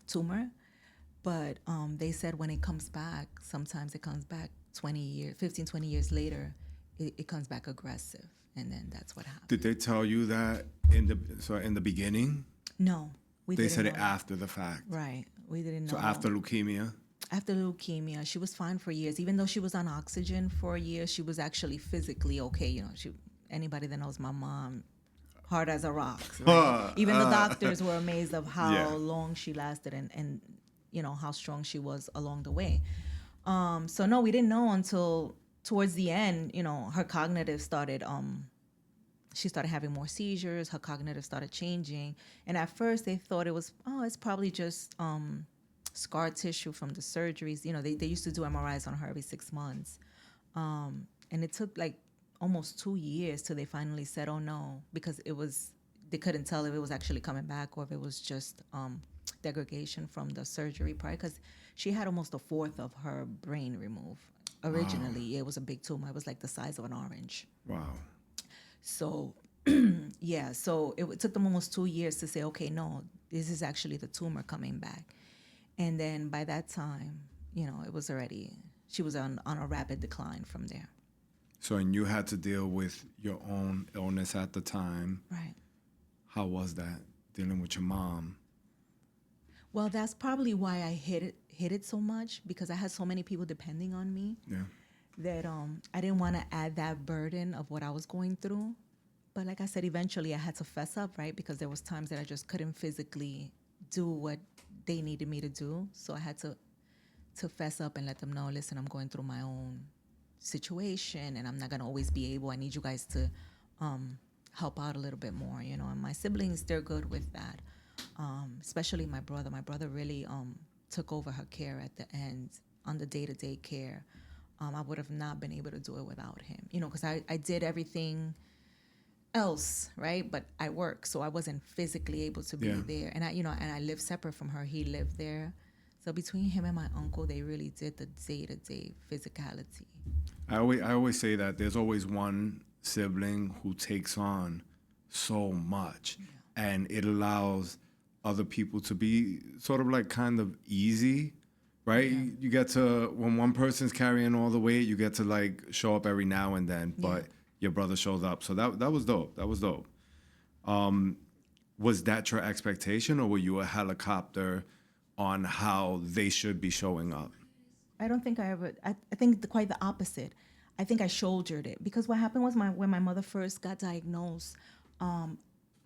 tumor. But they said when it comes back, sometimes it comes back 15, 20 years later, it comes back aggressive. And then that's what happened. Did they tell you that in the beginning? No, we They didn't said know it that. after the fact. Right, we didn't know. So after leukemia? After leukemia, she was fine for years. Even though she was on oxygen for a year, she was actually physically okay. Anybody that knows my mom, hard as a rock. Right? Even the doctors were amazed of how long she lasted and how strong she was along the way. So no, we didn't know until towards the end. Her cognitive started. She started having more seizures. Her cognitive started changing, and at first they thought it's probably just scar tissue from the surgeries. They used to do MRIs on her every 6 months, and it took like almost 2 years till they finally said, oh no, because they couldn't tell if it was actually coming back or if it was just degradation from the surgery prior, because she had almost a fourth of her brain removed. Originally, it was a big tumor. It was like the size of an orange. Wow. So, so it took them almost 2 years to say, okay, no, this is actually the tumor coming back. And then by that time, it was already, she was on a rapid decline from there. So, and you had to deal with your own illness at the time. Right. How was that, dealing with your mom? Well, that's probably why I hit it so much, because I had so many people depending on me. Yeah. That I didn't want to add that burden of what I was going through. But like I said, eventually I had to fess up, right? Because there was times that I just couldn't physically do what they needed me to do. So I had to fess up and let them know, listen, I'm going through my own situation and I'm not going to always be able. I need you guys to help out a little bit more, you know. And my siblings, they're good with that. Especially my brother. My brother really took over her care at the end, on the day-to-day care. I would have not been able to do it without him, you know, because I did everything else, right? But I work, so I wasn't physically able to be there. And I lived separate from her. He lived there. So between him and my uncle, they really did the day-to-day physicality. I always say that there's always one sibling who takes on so much, and it allows other people to be sort of like kind of easy, right? Yeah. You get to, when one person's carrying all the weight, you get to like show up every now and then, but your brother shows up. So that was dope. That was dope. Was that your expectation, or were you a helicopter on how they should be showing up? I don't think I ever. I think quite the opposite. I think I shouldered it, because what happened was when my mother first got diagnosed,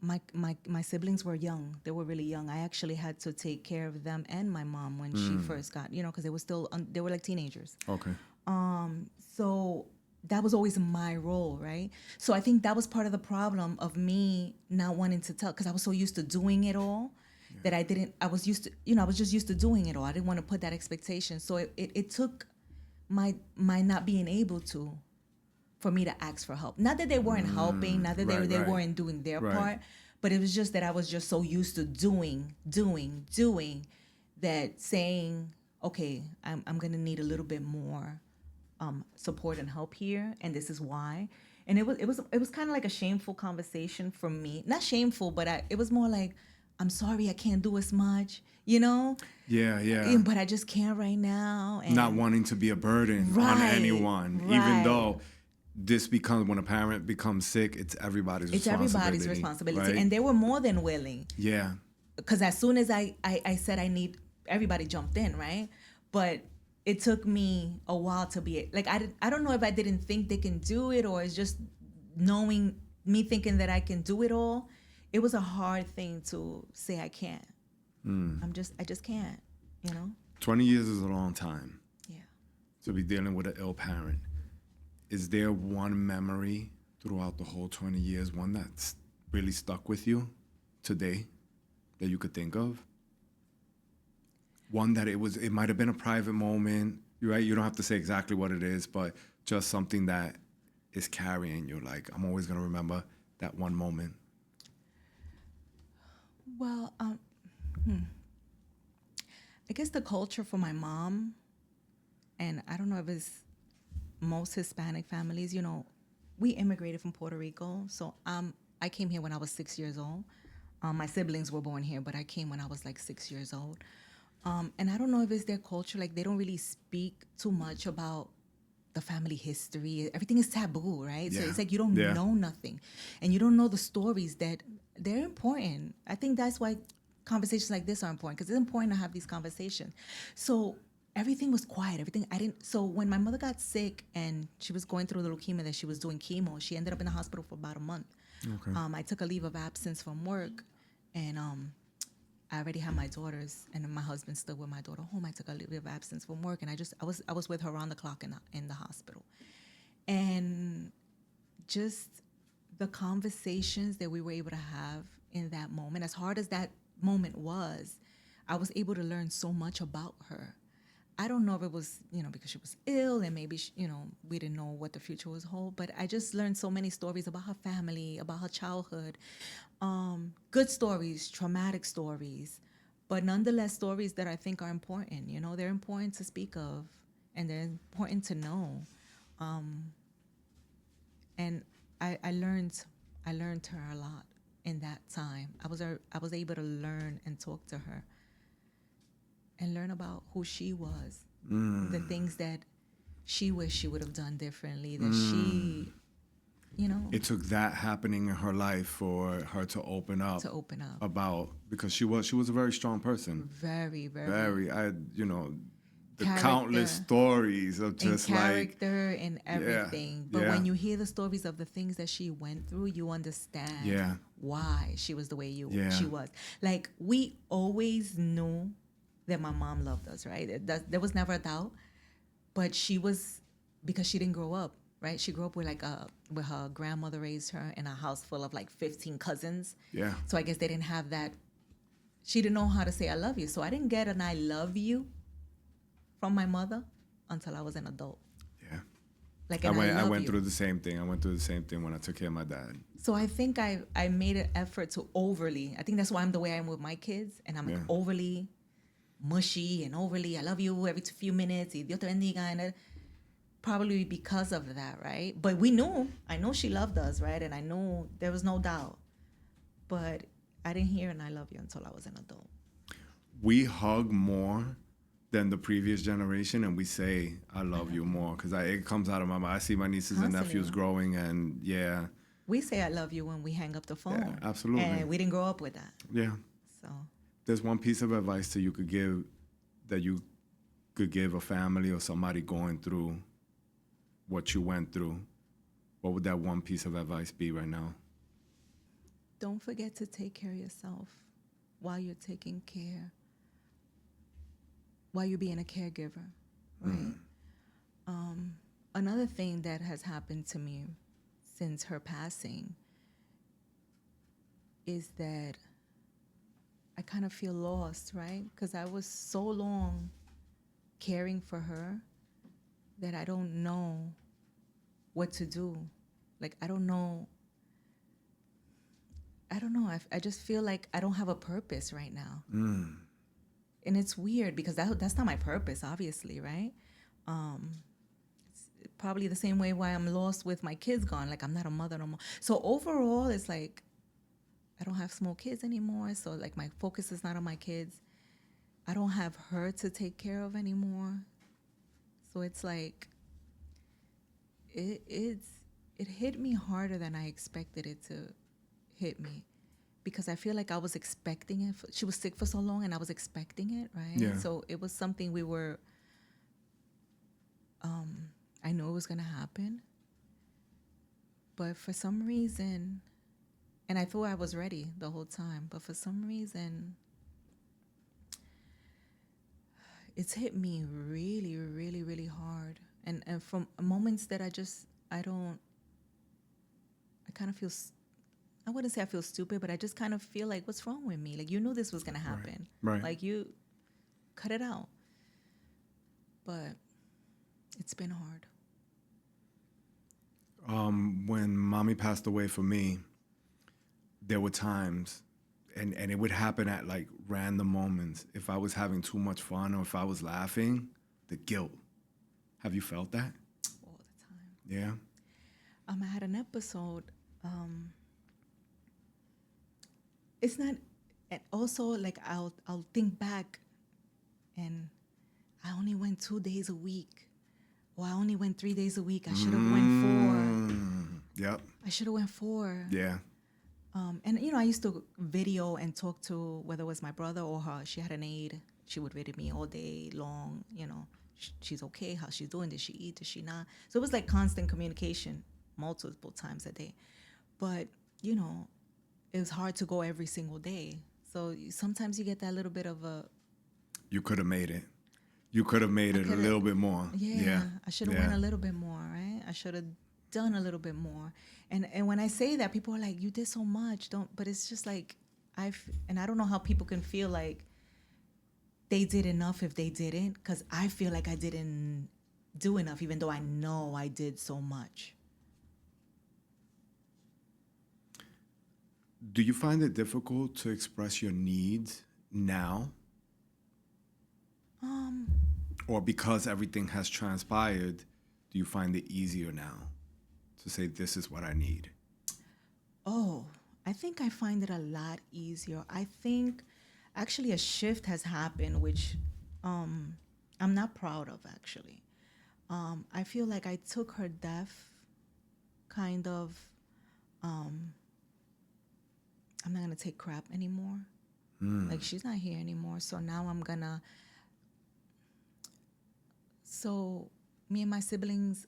my siblings were young. They were really young. I actually had to take care of them and my mom when she first got, you know, because they were still they were like teenagers. Okay. So that was always my role, right? So I think that was part of the problem of me not wanting to tell, because I was so used to doing it all that I was used to, you know, I was just used to doing it all. I didn't want to put that expectation. So it took my not being able to, for me to ask for help. Not that they weren't helping, not that they weren't doing their part, but it was just that I was just so used to doing, that saying, okay, I'm going to need a little bit more support and help here, and this is why. And it was kind of like a shameful conversation for me. Not shameful, but it was more like, I'm sorry, I can't do as much, you know? Yeah. But I just can't right now. And Not wanting to be a burden on anyone, even though this becomes, when a parent becomes sick, it's everybody's responsibility. It's everybody's responsibility. Right? And they were more than willing. Yeah. Because as soon as I said I need, everybody jumped in, right? But it took me a while to be, like, I don't know if I didn't think they can do it, or it's just knowing, me thinking that I can do it all. It was a hard thing to say I can't. I just can't, you know? 20 years is a long time. Yeah. To be dealing with an ill parent. Is there one memory throughout the whole 20 years, one that's really stuck with you today that you could think of? One that it might have been a private moment, right? You don't have to say exactly what it is, but just something that is carrying you. Like, I'm always going to remember that one moment. Well, I guess the culture for my mom, and I don't know if it's most Hispanic families, you know, we immigrated from Puerto Rico. So I came here when I was 6 years old. My siblings were born here, but I came when I was like 6 years old. And I don't know if it's their culture, like they don't really speak too much about the family history. Everything is taboo, right? Yeah. So it's like you don't know nothing. And you don't know the stories that they're important. I think that's why conversations like this are important, because it's important to have these conversations. So everything was quiet. So when my mother got sick and she was going through the leukemia that she was doing chemo, she ended up in the hospital for about a month. Okay. I took a leave of absence from work, and I already had my daughters, and my husband still with my daughter home. I took a leave of absence from work, and I was with her around the clock in the hospital. And just the conversations that we were able to have in that moment, as hard as that moment was, I was able to learn so much about her. I don't know if it was, you know, because she was ill and maybe, we didn't know what the future was hold, but I just learned so many stories about her family, about her childhood. Good stories, traumatic stories, but nonetheless stories that I think are important. You know, they're important to speak of, and they're important to know. And I learned her a lot in that time. I was able to learn and talk to her and learn about who she was, the things that she wished she would have done differently, that she, you know, It took that happening in her life for her to open up to open up. about, because she was a very strong person. Very, very. Very, the Character. countless stories of And just like, character and everything. But yeah. when you hear the stories of the things that she went through, you understand Yeah. why she was the way Yeah. she was. Like, we always knew that my mom loved us, right? There was never a doubt. But she was, because she didn't grow up, right? She grew up with with her grandmother raised her in a house full of like 15 cousins. yeah, So I guess they didn't have that. She didn't know how to say I love you. So I didn't get an I love you from my mother until I was an adult. yeah. Like, I and I went, love went you. through the same thing. I went through the same thing when I took care of my dad. So I think I made an effort to overly. I think that's why I'm the way I am with my kids, and I'm like Yeah. overly mushy and overly I love you every few minutes. Y Dios te bendiga, and probably because of that, right? But I know she loved us, right? And I know there was no doubt. But I didn't hear an I love you until I was an adult. We hug more than the previous generation, and we say I love you more, because it comes out of my mouth. I see my nieces and Constantly. nephews growing, and yeah, We say I love you when we hang up the phone. absolutely. And we didn't grow up with that. yeah. So There's one piece of advice that you could give a family or somebody going through what you went through. What would that one piece of advice be right now? don't forget to take care of yourself while you're taking care, while you're being a caregiver, right? Another thing that has happened to me since her passing is that I kind of feel lost, right? Because I was so long caring for her that I don't know what to do. Like, I don't know. I just feel like I don't have a purpose right now. And it's weird because that's not my purpose, obviously, right? It's probably the same way why I'm lost with my kids gone. Like, I'm not a mother no more. So overall, it's like I don't have small kids anymore. So like my focus is not on my kids. I don't have her to take care of anymore. So it's like it hit me harder than I expected it to hit me, because I feel like I was expecting it. She was sick for so long, and I was expecting it, right? Yeah. So it was something we were. I knew it was gonna happen, but for some reason, and I thought I was ready the whole time, but for some reason, it's hit me really, really, really hard, and from moments that I kind of feel. I wouldn't say I feel stupid, but I just kind of feel like, what's wrong with me? Like, you knew this was going to happen. Right. Like, you cut it out. But it's been hard. When mommy passed away for me, there were times, and it would happen at like random moments. If I was having too much fun or if I was laughing, the guilt. Have you felt that? All the time. Yeah. I had an episode. It's not, and also like I'll think back, and I only went 2 days a week, or I only went 3 days a week. I should have went 4. Yep. I should have went 4. Yeah. And I used to video and talk to, whether it was my brother or her. She had an aide. She would video me all day long. She's okay. How she's doing? Did she eat? Did she not? So it was like constant communication, multiple times a day. But it was hard to go every single day. So sometimes you get that little bit of a. You could have made it. You could have made it a little bit more. Yeah. I should have went a little bit more, right? I should have done a little bit more. And when I say that, people are like, "You did so much." But it's just like and I don't know how people can feel like they did enough if they didn't, because I feel like I didn't do enough, even though I know I did so much. Do you find it difficult to express your needs now? Or because everything has transpired, do you find it easier now to say, this is what I need? Oh, I think I find it a lot easier. I think actually a shift has happened, which I'm not proud of, actually. I feel like I took her death kind of, I'm not gonna take crap anymore. Like, she's not here anymore, so now I'm gonna. So me and my siblings,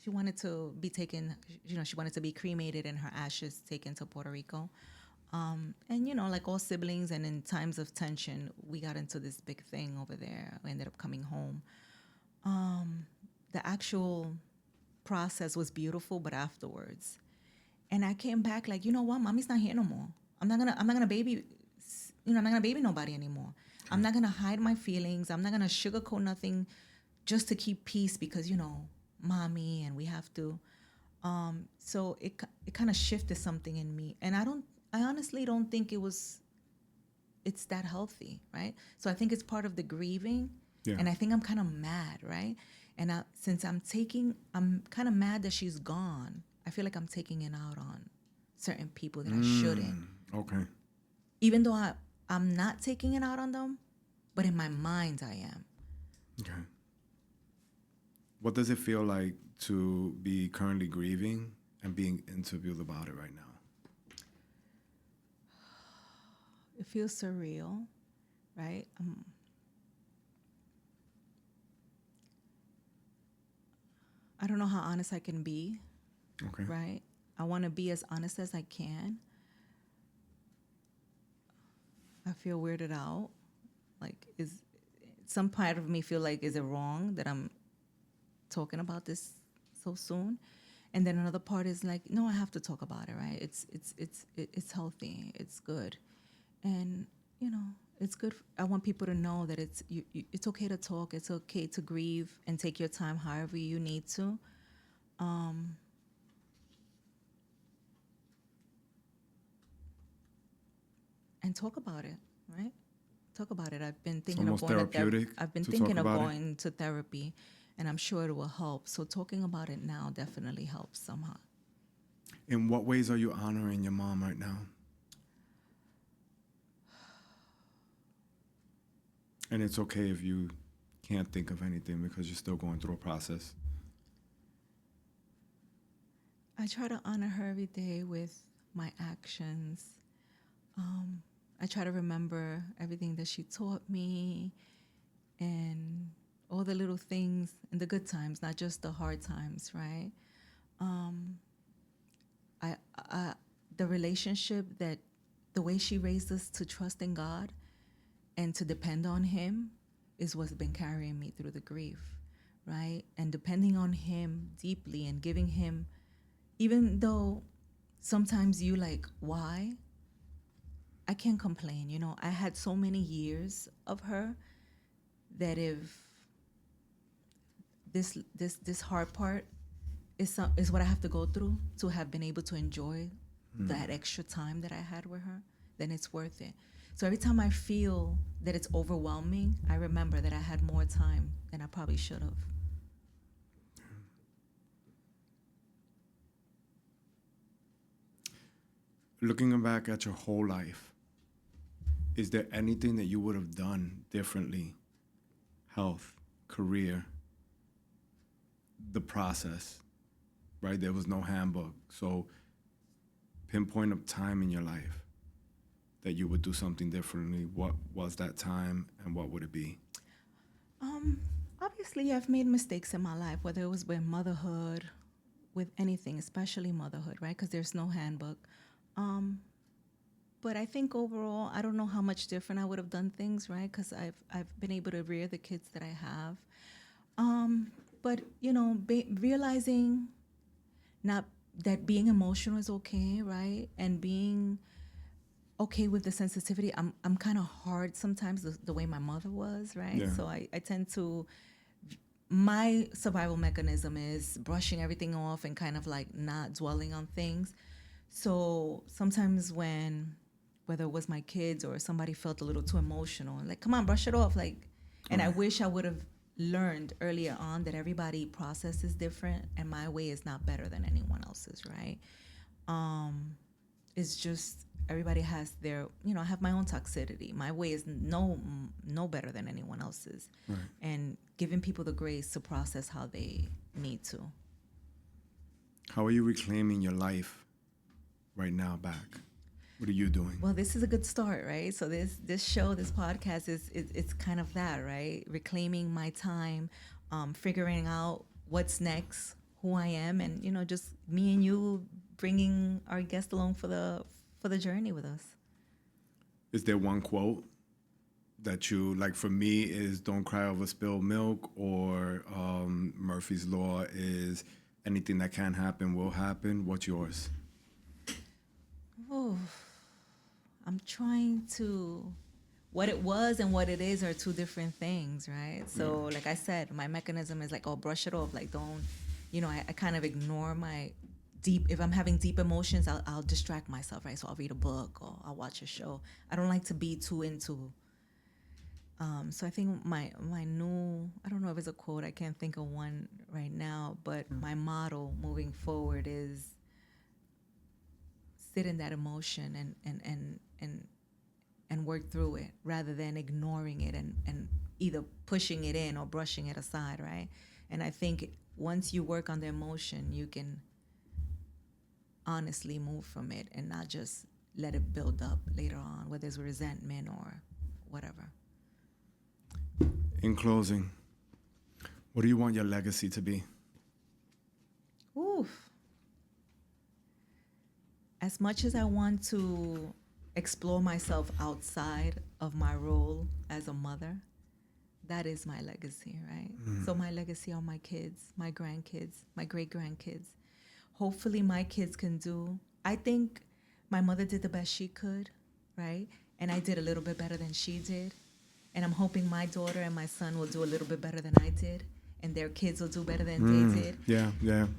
she wanted to be taken. She wanted to be cremated and her ashes taken to Puerto Rico. And like all siblings, and in times of tension, we got into this big thing over there. We ended up coming home. The actual process was beautiful, but afterwards, and I came back like, you know what, mommy's not here no more. I'm not gonna baby, I'm not gonna baby nobody anymore. I'm not gonna hide my feelings. I'm not gonna sugarcoat nothing, just to keep peace because mommy, and we have to. So it kind of shifted something in me, and I honestly don't think it's that healthy, right? So I think it's part of the grieving, Yeah. and I think I'm kind of mad, right? And since I'm kind of mad that she's gone. I feel like I'm taking it out on certain people that I shouldn't. Okay. Even though I'm not taking it out on them, but in my mind I am. Okay. What does it feel like to be currently grieving and being interviewed about it right now? It feels surreal, right? I don't know how honest I can be, Okay. right? I want to be as honest as I can. I feel weirded out. Like, is some part of me feel like, is it wrong that I'm talking about this so soon? And then another part is like, no, I have to talk about it, right? It's healthy, it's good, and it's good. I want people to know that it's okay to talk. It's okay to grieve and take your time, however you need to. And talk about it, right? Talk about it. I've been It's thinking of almost going to therapeutic I've been to thinking talk of about it. going to therapy, and I'm sure it will help. So talking about it now definitely helps somehow. In what ways are you honoring your mom right now? And it's okay if you can't think of anything because you're still going through a process. I try to honor her every day with my actions. I try to remember everything that she taught me and all the little things and the good times, not just the hard times, right? I the relationship, that the way she raised us to trust in God and to depend on Him is what's been carrying me through the grief, right? And depending on Him deeply and giving Him, even though sometimes you like, why? I can't complain. I had so many years of her that if this hard part is what I have to go through to have been able to enjoy that extra time that I had with her, then it's worth it. So every time I feel that it's overwhelming, I remember that I had more time than I probably should have. Looking back at your whole life, is there anything that you would have done differently? Health, career, the process, right? There was no handbook. So pinpoint a time in your life that you would do something differently. What was that time and what would it be? Obviously, I've made mistakes in my life, whether it was with motherhood, with anything, especially motherhood, right? Because there's no handbook. But I think overall, I don't know how much different I would have done things, right? Because I've been able to rear the kids that I have. But realizing not that being emotional is okay, right? And being okay with the sensitivity. I'm kind of hard sometimes, the way my mother was, right? Yeah. So I tend to, my survival mechanism is brushing everything off and kind of like not dwelling on things. So sometimes whether it was my kids or somebody felt a little too emotional, like, come on, brush it off. Like, and I wish I would have learned earlier on that everybody process is different and my way is not better than anyone else's, right? It's just, everybody has their, I have my own toxicity. My way is no better than anyone else's. Right. And giving people the grace to process how they need to. How are you reclaiming your life right now back? What are you doing? Well, this is a good start, right? So this podcast it's kind of that, right? Reclaiming my time, figuring out what's next, who I am, and just me and you bringing our guest along for the journey with us. Is there one quote that you like? For me, is "Don't cry over spilled milk," or Murphy's Law is "Anything that can happen will happen." What's yours? Oh, I'm trying to. What it was and what it is are two different things, right? So, like I said, my mechanism is like, oh, brush it off. Like, don't, I kind of ignore my deep. If I'm having deep emotions, I'll distract myself, right? So I'll read a book or I'll watch a show. I don't like to be too into. So I think my new, I don't know if it's a quote. I can't think of one right now, but my motto moving forward is sit in that emotion and work through it rather than ignoring it and either pushing it in or brushing it aside, right? And I think once you work on the emotion, you can honestly move from it and not just let it build up later on, whether it's resentment or whatever. In closing, what do you want your legacy to be? Oof. As much as I want to explore myself outside of my role as a mother, that is my legacy, right? So my legacy are my kids, my grandkids, my great-grandkids. Hopefully my kids can do, I think my mother did the best she could, right? And I did a little bit better than she did. And I'm hoping my daughter and my son will do a little bit better than I did. And their kids will do better than they did. Yeah.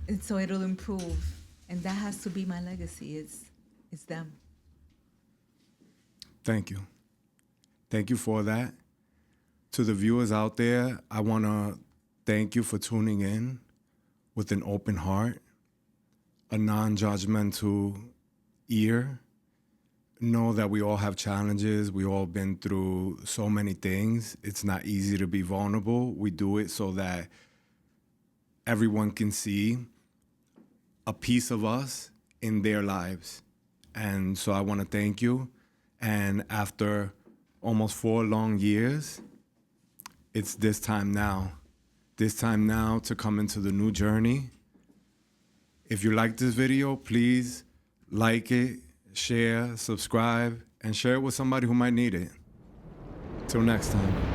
And so it'll improve. And that has to be my legacy. It's them. Thank you. Thank you for that. To the viewers out there, I want to thank you for tuning in with an open heart, a non-judgmental ear. Know that we all have challenges. We all been through so many things. It's not easy to be vulnerable. We do it so that everyone can see a piece of us in their lives. And so I want to thank you. And after almost 4 long years, it's this time now. This time now to come into the new journey. If you like this video, please like it, share, subscribe, and share it with somebody who might need it. Till next time.